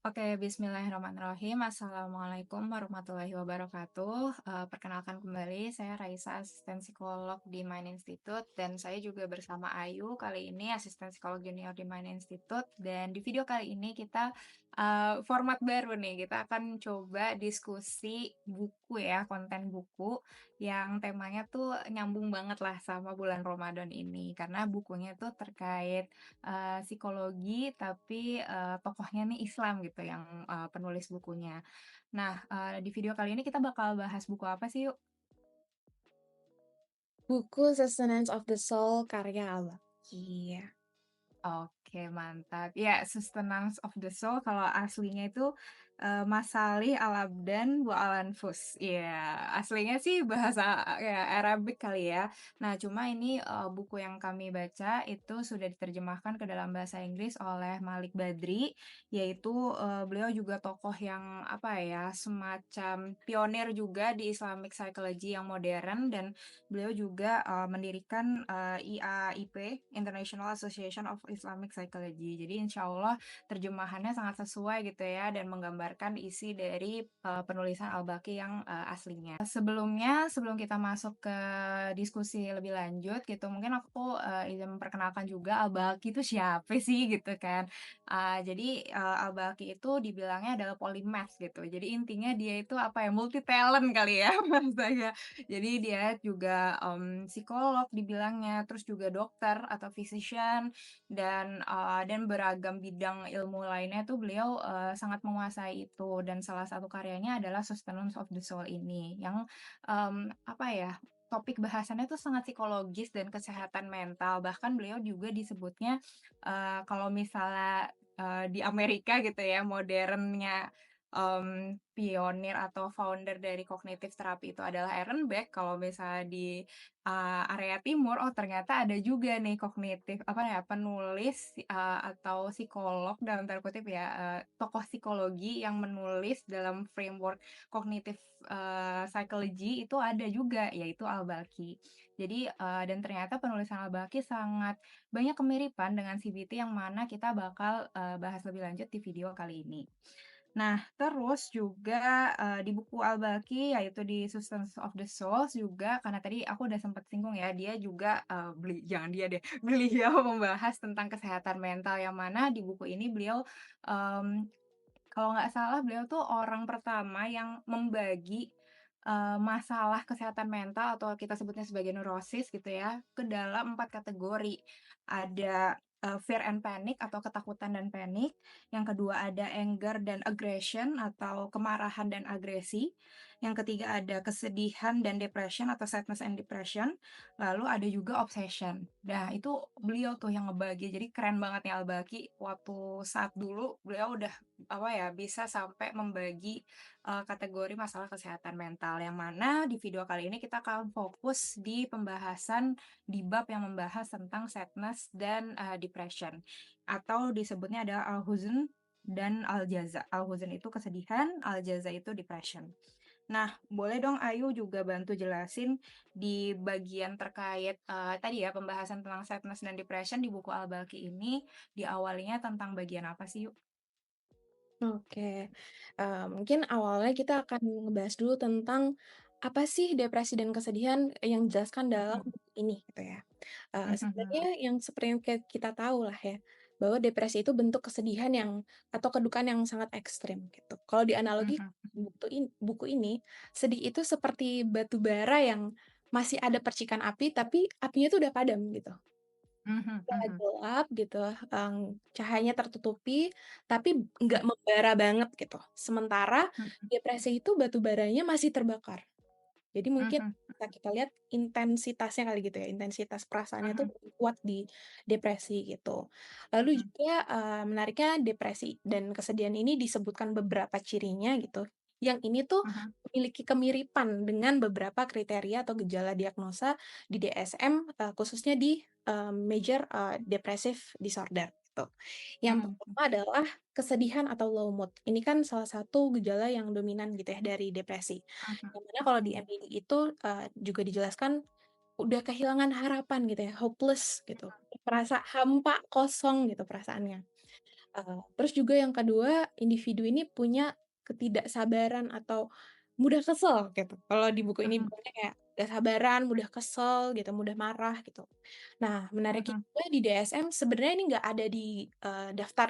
Oke, bismillahirrahmanirrahim. Assalamualaikum warahmatullahi wabarakatuh. Perkenalkan kembali, saya Raisa, asisten psikolog di Mind Institute, dan saya juga bersama Ayu, kali ini asisten psikolog junior di Mind Institute. Dan di video kali ini kita format baru nih, kita akan coba diskusi buku ya, konten buku yang temanya tuh nyambung banget lah sama bulan Ramadan ini, karena bukunya tuh terkait psikologi tapi, tokohnya nih Islam gitu yang, penulis bukunya. Nah, di video kali ini kita bakal bahas buku apa sih, yuk? Buku Sustenance of the Soul karya Al-Baqi. Oke, mantap. Ya, Sustenance of the Soul kalau aslinya itu, Masalih Al-Abdan wa Al-Anfus. Iya, aslinya sih bahasa ya Arabic kali ya. Nah, cuma ini, buku yang kami baca itu sudah diterjemahkan ke dalam bahasa Inggris oleh Malik Badri, yaitu, beliau juga tokoh yang, apa ya, semacam pionir juga di Islamic Psychology yang modern dan beliau juga, mendirikan, IAIP, International Association of Islamic Psychology. Jadi insya Allah terjemahannya sangat sesuai gitu ya dan menggambarkan isi dari, penulisan Al-Baqi yang, aslinya. Sebelumnya, sebelum kita masuk ke diskusi lebih lanjut gitu, mungkin aku, izin memperkenalkan juga Al-Baqi itu siapa sih gitu kan. Jadi, Al-Baqi itu dibilangnya adalah polymath gitu. Jadi intinya dia itu apa ya, multi talent kali ya bahasanya. Jadi dia juga, psikolog dibilangnya, terus juga dokter atau physician dan beragam bidang ilmu lainnya tuh beliau, sangat menguasai itu dan salah satu karyanya adalah Sustenance of the Soul ini yang, apa ya, topik bahasannya tuh sangat psikologis dan kesehatan mental, bahkan beliau juga disebutnya, kalau misalnya, di Amerika gitu ya modernnya, pionir atau founder dari kognitif terapi itu adalah Aaron Beck, kalau misalnya di, area timur, oh ternyata ada juga nih kognitif apa ya, penulis, atau psikolog dalam tanda kutip ya, tokoh psikologi yang menulis dalam framework kognitif, psychology itu ada juga, yaitu Al-Baqi. Jadi, dan ternyata penulisan Al-Baqi sangat banyak kemiripan dengan CBT yang mana kita bakal, bahas lebih lanjut di video kali ini. Nah, terus juga, di buku Al-Baqi, yaitu di Substance of the Souls juga, karena tadi aku udah sempat singgung ya, dia juga, jangan dia deh, beliau membahas tentang kesehatan mental, yang mana di buku ini beliau, mmm, kalau nggak salah beliau tuh orang pertama yang membagi, masalah kesehatan mental atau kita sebutnya sebagai neurosis gitu ya, ke dalam 4 kategori. Ada, fear and panic atau ketakutan dan panik, yang kedua ada anger dan aggression atau kemarahan dan agresi, yang ketiga ada kesedihan dan depression atau sadness and depression, lalu ada juga obsession. Nah, itu beliau tuh yang ngebagi, jadi keren banget nih Al-Baqi waktu saat dulu beliau udah apa ya, bisa sampai membagi, kategori masalah kesehatan mental, yang mana di video kali ini kita akan fokus di pembahasan di bab yang membahas tentang sadness dan, depression, atau disebutnya ada al-huzn dan al-jaza. Al-huzn itu kesedihan, al-jaza itu depression. Nah, boleh dong Ayu juga bantu jelasin di bagian terkait, tadi ya pembahasan tentang sadness dan depression di buku Al-Baqi ini, diawalinya tentang bagian apa sih, yuk? Oke, mungkin awalnya kita akan ngebahas dulu tentang apa sih depresi dan kesedihan yang dijelaskan dalam Mhm, buku ini gitu ya. Sebenarnya mhm, yang seperti yang kita tahu lah ya, bahwa depresi itu bentuk kesedihan yang atau kedukaan yang sangat ekstrim gitu. Kalau dianalogi mhm, buku ini, sedih itu seperti batu bara yang masih ada percikan api, tapi apinya tuh udah padam gitu. mhm, Udah mhm, gelap gitu, cahayanya tertutupi, tapi nggak mhm, membara banget gitu. Sementara mhm, depresi itu batu baranya masih terbakar. Jadi mungkin mhm, bisa kita lihat intensitasnya kali gitu ya, intensitas perasaannya tuh mhm, lebih kuat di depresi gitu. Lalu mhm, juga, menariknya depresi dan kesedihan ini disebutkan beberapa cirinya gitu, yang ini tuh mhm, memiliki kemiripan dengan beberapa kriteria atau gejala diagnosa di DSM, khususnya di, major, depressive disorder gitu. Yang mhm, pertama adalah kesedihan atau low mood. Ini kan salah satu gejala yang dominan gitu ya dari depresi. mhm, Yang mana kalau di mhm, MBD itu, juga dijelaskan udah kehilangan harapan gitu ya, hopeless gitu, merasa hampa, kosong gitu perasaannya. Terus juga yang kedua, individu ini punya ketidaksabaran atau mudah kesel gitu. Kalau di buku ini Mhm, bilangnya kayak nggak sabaran, mudah kesel gitu, mudah marah gitu. Nah, menariknya mhm, juga di DSM sebenarnya ini nggak ada di, daftar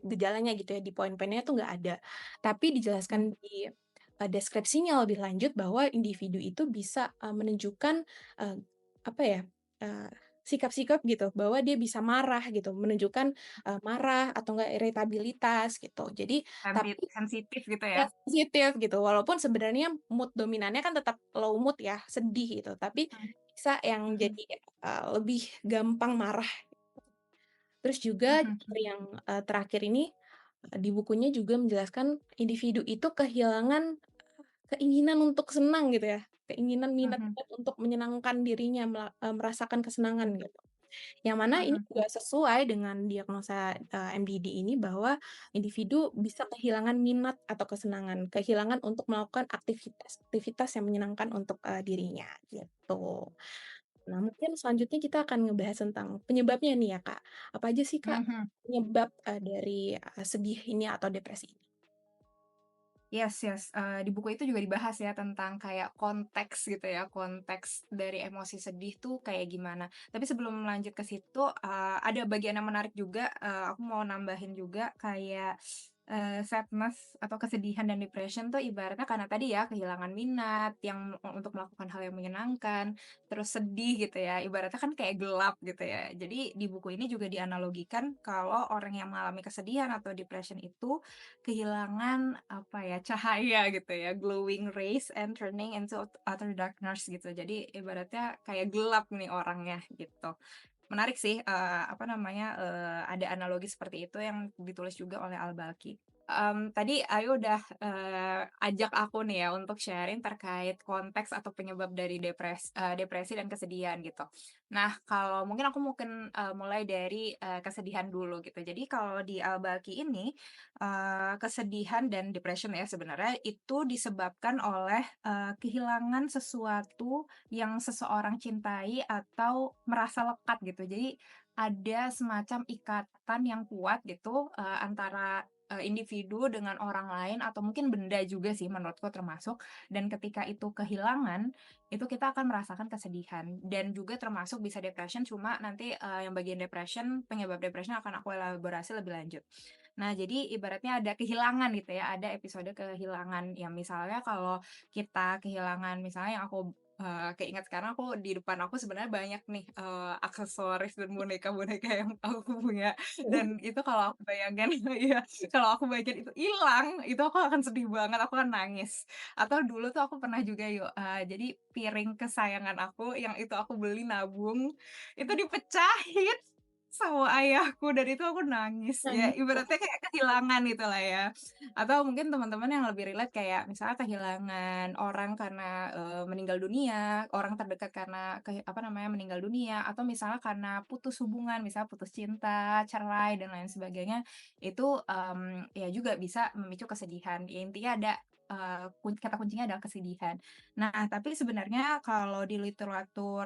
gejalanya gitu ya, di poin-poinnya tuh nggak ada. Tapi mhm, dijelaskan di, deskripsinya lebih lanjut bahwa individu itu bisa, menunjukkan, eee, apa ya, eee, sikap-sikap gitu, bahwa dia bisa marah gitu, menunjukkan, marah atau enggak iritabilitas gitu. Jadi tapi sensitif gitu ya ya? sensitif gitu, walaupun sebenarnya mood dominannya kan tetap low mood ya, sedih gitu, tapi Mhm, bisa yang mhm, jadi, lebih gampang marah. Terus juga mhm, yang, terakhir ini, di bukunya juga menjelaskan individu itu kehilangan keinginan untuk senang gitu ya, keinginan minat mhm, untuk menyenangkan dirinya, merasakan kesenangan gitu. Yang mana ini mhm, juga sesuai dengan diagnosa, MDD ini bahwa individu bisa kehilangan minat atau kesenangan, kehilangan untuk melakukan aktivitas-aktivitas yang menyenangkan untuk, dirinya, gitu. Nah, mungkin selanjutnya kita akan ngebahas tentang penyebabnya nih ya, Kak. Apa aja sih, Kak, mhm. penyebab, dari, sedih ini atau depresi ini? Yes, yes, di buku itu juga dibahas ya tentang kayak konteks gitu ya, konteks dari emosi sedih tuh kayak gimana. Tapi sebelum lanjut ke situ, ada bagian yang menarik juga, aku mau nambahin juga kayak, sadness atau kesedihan dan depression tuh ibaratnya karena tadi ya kehilangan minat yang untuk melakukan hal yang menyenangkan, terus sedih gitu ya, ibaratnya kan kayak gelap gitu ya. Jadi di buku ini juga dianalogikan kalau orang yang mengalami kesedihan atau depression itu kehilangan, apa ya, cahaya gitu ya, glowing rays and turning into utter darkness gitu. Jadi ibaratnya kayak gelap nih orangnya gitu. Menarik sih, apa namanya, ada analogi seperti itu yang ditulis juga oleh Al-Balkhi. Tadi Ayu udah, ajak aku nih ya untuk sharing terkait konteks atau penyebab dari depresi dan kesedihan gitu. Nah, kalau mulai dari, kesedihan dulu gitu. Jadi kalau di Al-Balkhi ini, kesedihan dan depression ya sebenarnya itu disebabkan oleh, kehilangan sesuatu yang seseorang cintai atau merasa lekat gitu. Jadi ada semacam ikatan yang kuat gitu, antara, individu dengan orang lain atau mungkin benda juga sih menurutku termasuk, dan ketika itu kehilangan, itu kita akan merasakan kesedihan dan juga termasuk bisa depression cuma nanti, yang bagian depression, penyebab depression akan aku elaborasi lebih lanjut. Nah, jadi ibaratnya ada kehilangan gitu ya, ada episode kehilangan yang misalnya kalau kita kehilangan misalnya yang aku, keingat sekarang di depan aku sebenarnya banyak nih, aksesoris dan boneka-boneka yang aku punya dan itu kalau aku bayangin iya, kalau aku bayangin itu hilang, itu aku akan sedih banget, aku akan nangis. Atau dulu tuh aku pernah juga jadi piring kesayangan aku yang itu aku beli nabung, itu dipecahin sama ayahku dan itu aku nangis, ya Nangis ya? ibaratnya kayak kehilangan gitulah ya. Atau mungkin teman-teman yang lebih relate kayak misalnya kehilangan orang karena, meninggal dunia, orang terdekat karena apa namanya, meninggal dunia, atau misalnya karena putus hubungan, misalnya putus cinta, cerai, dan lain sebagainya, itu, ya juga bisa memicu kesedihan. Ya intinya ada, kata kuncinya adalah kesedihan. Nah, tapi sebenarnya kalau di literatur,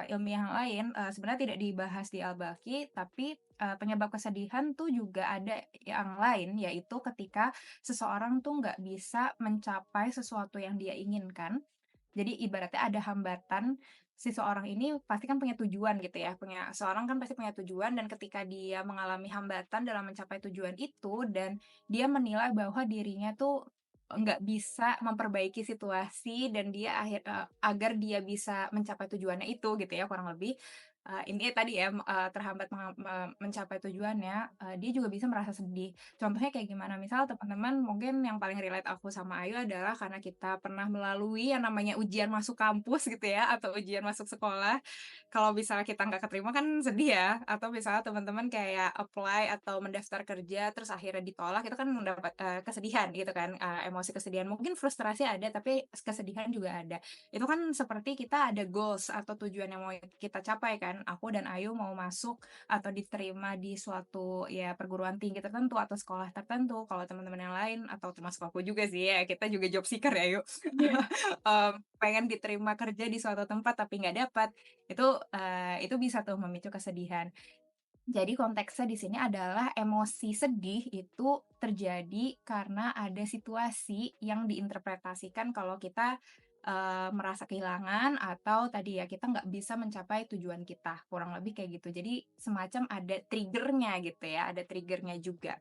ilmiah yang lain, sebenarnya tidak dibahas di Al-Balkhi, tapi, penyebab kesedihan tuh juga ada yang lain, yaitu ketika seseorang tuh nggak bisa mencapai sesuatu yang dia inginkan. Jadi ibaratnya ada hambatan, si seorang ini pasti kan punya tujuan gitu ya, seorang kan pasti punya tujuan dan ketika dia mengalami hambatan dalam mencapai tujuan itu dan dia menilai bahwa dirinya tuh nggak bisa memperbaiki situasi dan agar dia bisa mencapai tujuannya itu gitu ya kurang lebih, intinya tadi ya, terhambat mencapai tujuannya, dia juga bisa merasa sedih. Contohnya kayak gimana? Misal teman-teman mungkin yang paling relate aku sama Ayu adalah karena kita pernah melalui yang namanya ujian masuk kampus gitu ya, atau ujian masuk sekolah. Kalau misalnya kita nggak keterima kan sedih ya, atau misalnya teman-teman kayak apply atau mendaftar kerja terus akhirnya ditolak, itu kan mendapat, kesedihan gitu kan, emosi kesedihan. Mungkin frustrasi ada, tapi kesedihan juga ada. Itu kan seperti kita ada goals atau tujuan yang mau kita capai kan, aku dan Ayu mau masuk atau diterima di suatu ya perguruan tinggi tertentu atau sekolah tertentu. Kalau teman-teman yang lain atau termasuk aku juga sih ya, kita juga job seeker ya yuk, Iya. pengen diterima kerja di suatu tempat tapi nggak dapat, itu bisa tuh memicu kesedihan. Jadi konteksnya di sini adalah emosi sedih itu terjadi karena ada situasi yang diinterpretasikan kalau kita, merasa kehilangan atau tadi ya, kita nggak bisa mencapai tujuan kita, kurang lebih kayak gitu. Jadi semacam ada trigger-nya gitu ya, ada trigger-nya juga.